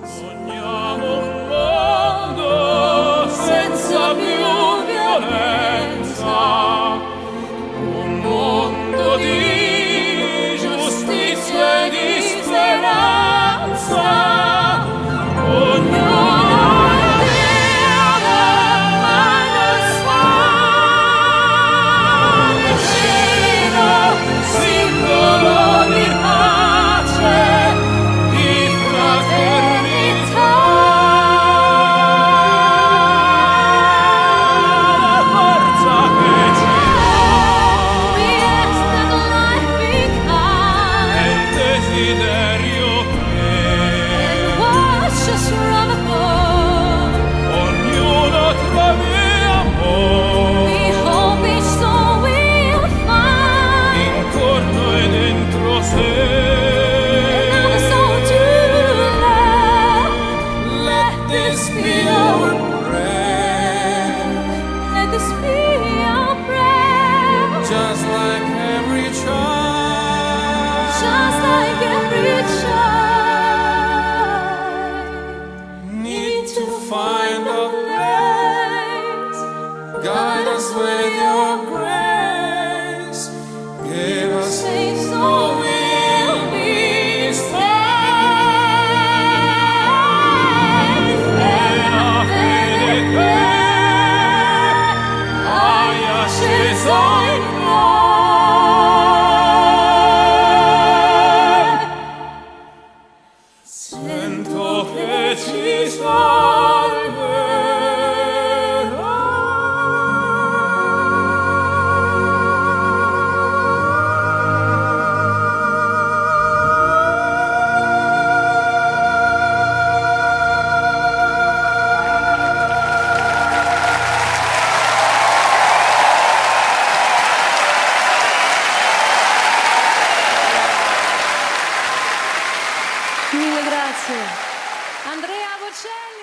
Sogniamo un mondo senza più violenza, un mondo di giustizia e di speranza. Ognuno Dio del male sa, vicino, simbolo di pace, di fraternità. La forza che ci dà We ask that life be kind è il desiderio che and wash us from above. ognuno trovi amore We hope each soul will find intorno e dentro sé. another soul to love. Let this be our prayer, Let this be our prayer, just like every child just like every child need to find a place. guide us with your grace, give us Safe so soul we'll be safe. nella fede che hai acceso in noi. Sento che ci Mille grazie. Andrea Bocelli.